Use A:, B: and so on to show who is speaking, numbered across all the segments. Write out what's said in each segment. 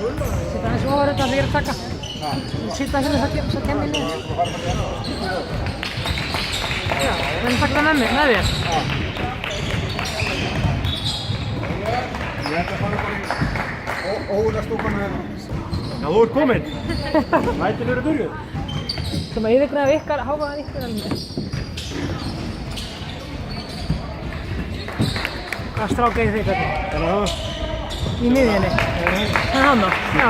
A: Sýta aðeins ofar þetta þegar ég er að taka. Sýta hérna svo kemur ég niður. Já, menn taka með þér.
B: Ég ætla að fara bara í óðurstúkana hérna.
C: Já, þú ert kominn. Mætin eru byrjuð.
A: Sem að yfirgræða ykkar, hávaðan ykkur alveg. Hvað strák eigið þig hvernig? Í miðjunni? Það er hann þá? Já.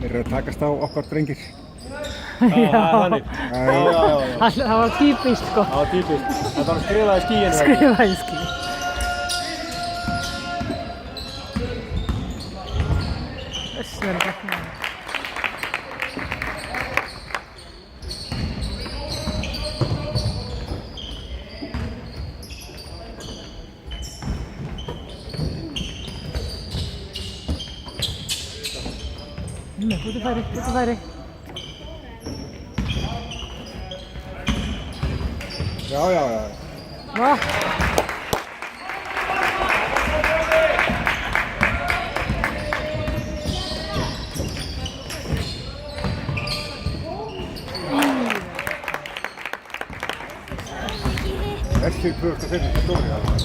B: Þeir eru að takast á okkar drengir.
C: Þannig.
A: Það var típist sko.
C: Það var típist. Þetta var skrifað í skýinu.
A: Skrifað í skýinu. Þessi verður gott með það. Guti færi.
B: Já.
A: Vá!
B: Þessi 2005 stóri alveg.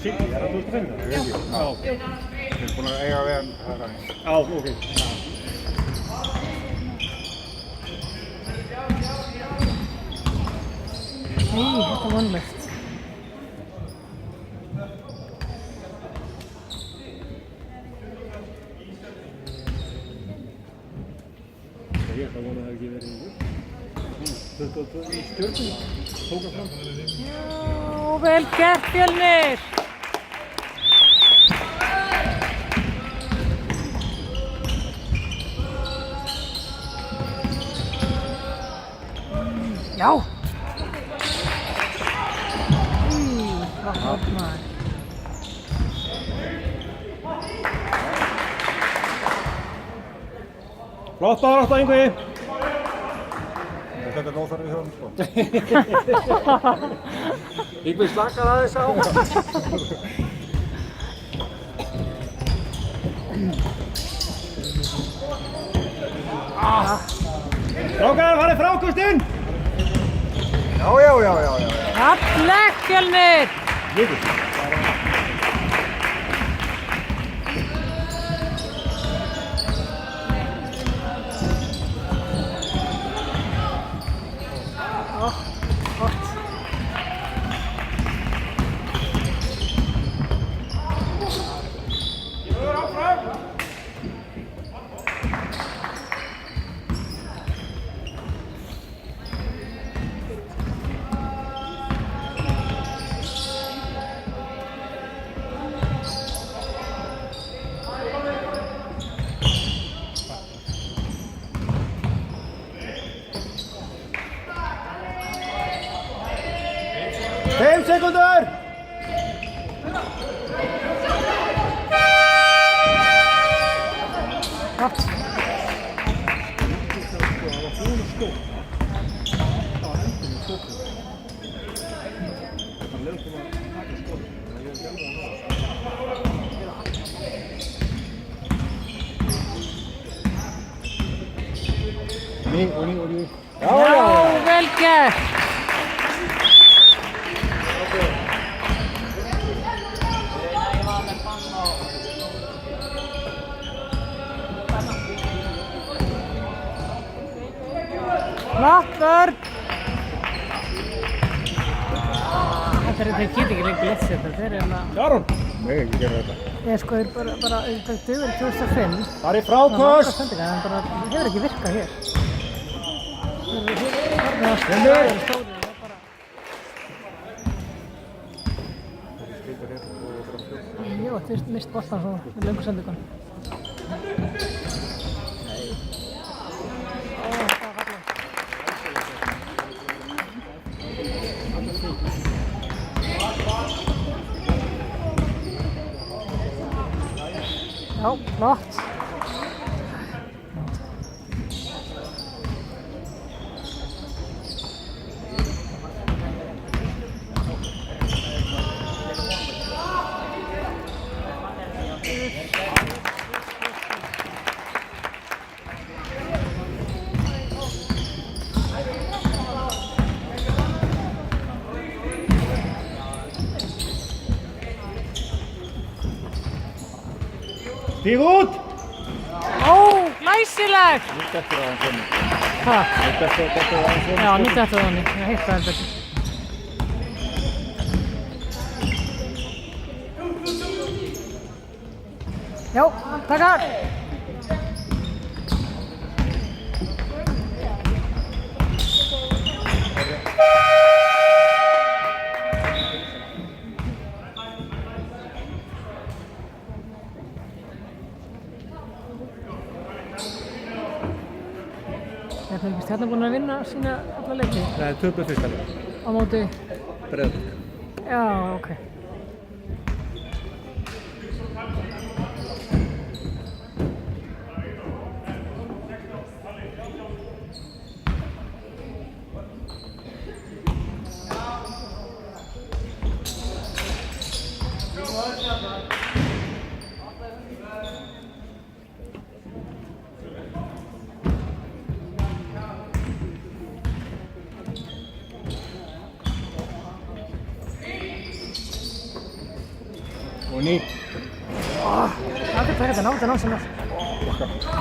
C: Siggi, það 2005?
B: Já. Við erum búin að eiga við hann það aðeins.
C: Já, ok.
A: Nei, þetta er vonlegt.
C: Ég ætla að vona að það ekki verið yfir. 22 í stjórnum. Tóka fram.
A: Já, vel gert Fjölnir! Já! Hvað hótt maður?
C: Flott barátta, Yngvi!
B: Þetta er óþarfið hjá hann sko.
C: Yngvi slakar aðeins á. Strákar, farið frá Gustinn!
B: Já.
A: Fallegt Fjölnir!
C: Líkur.
A: Gott.
C: Fimm sekúndur!
A: Gott. Já, vel gert! Flottur! Þeir geta ekki lengur lett sér þetta, þeir eru alveg...
C: Jarún!
B: Nei, ekki gera þetta.
A: Ég sko, þeir bara dögur 2005.
C: Farið frá Kost!
A: En það hefur ekki virkað hér. Þeir eru stóri, Jú, þeir mist boltan svo með löngu sendingun. Já, flott.
C: Stíg út!
A: Ó, glæsilegt!
B: Nú dettur það aðeins inni.
A: Hvað?
B: Nú dettur það aðeins inni.
A: Já, nú dettur það þannig. Ég heitt það betur. Já, taka! Er ekki Stjarnan búin að vinna sína alla leiki
C: Nei, töpuð fyrsta leik.
A: á móti?
C: Breiðablik.
A: Já, ok.
B: Og ný.
A: Það er taka þetta ná sem það.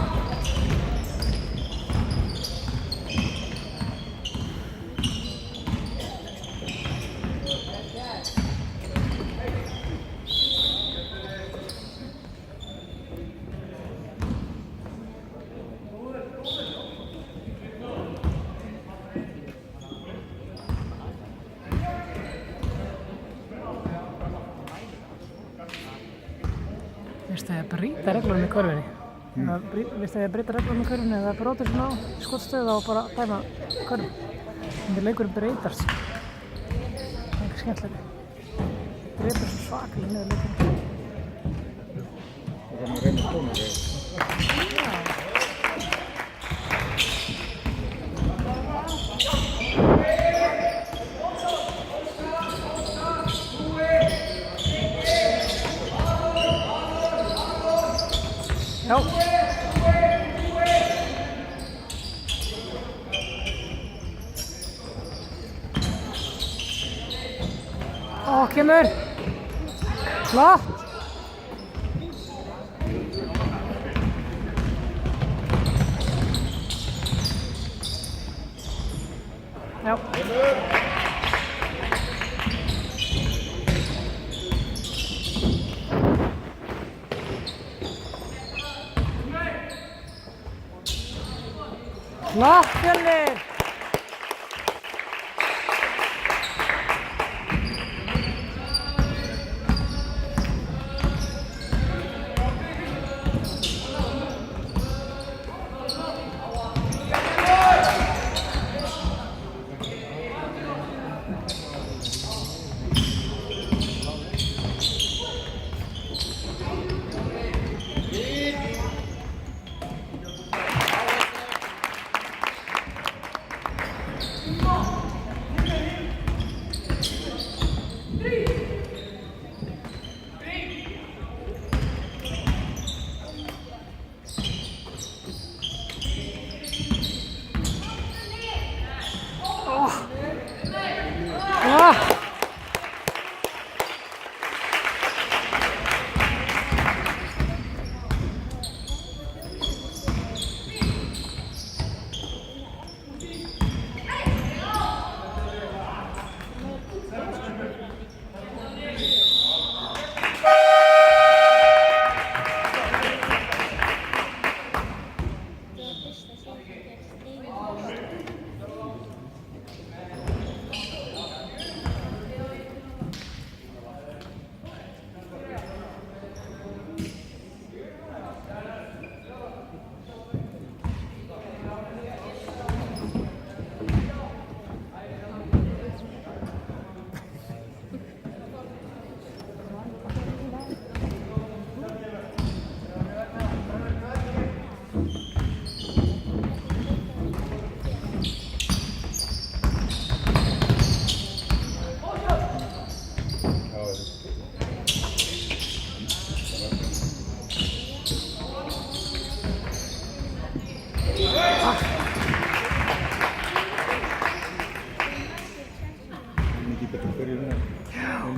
A: Veistu að ég brýta reglunum í körfunni? Veistu að ég brýta reglunum í körfunni eða brotur svona á skotstöðu og bara dæma körfum? Þannig leikurinn breytast. Það er ekki skemmtilega. Breytar svo svakalega niður leikurinn.
B: Og þannig að reyna stónu þegar.
A: Já. Ó, kemur. Flott. Já. Flott, Fjölnir!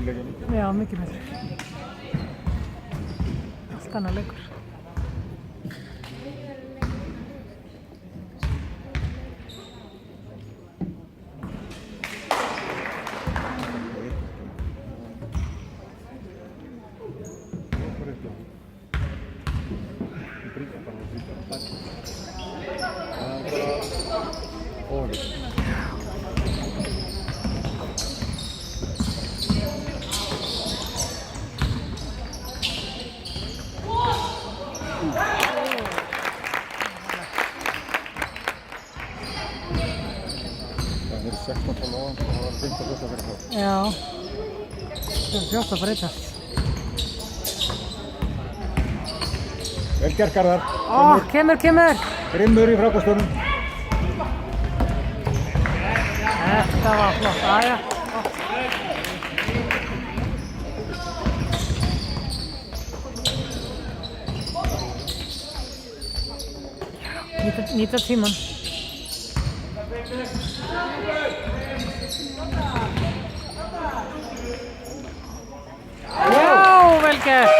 B: leikinu.
A: Já, mikið betri. Allt annað leikur.
B: Það eru 16 á áðan og það var 15 fyrir þá.
A: Já. Það er fljótt að breytast.
B: Vel gert Garðar.
A: Kemur!
B: Grimmur í frákastunum.
A: Þetta var flott, aðja. Nýta tíman. Já, vel gert!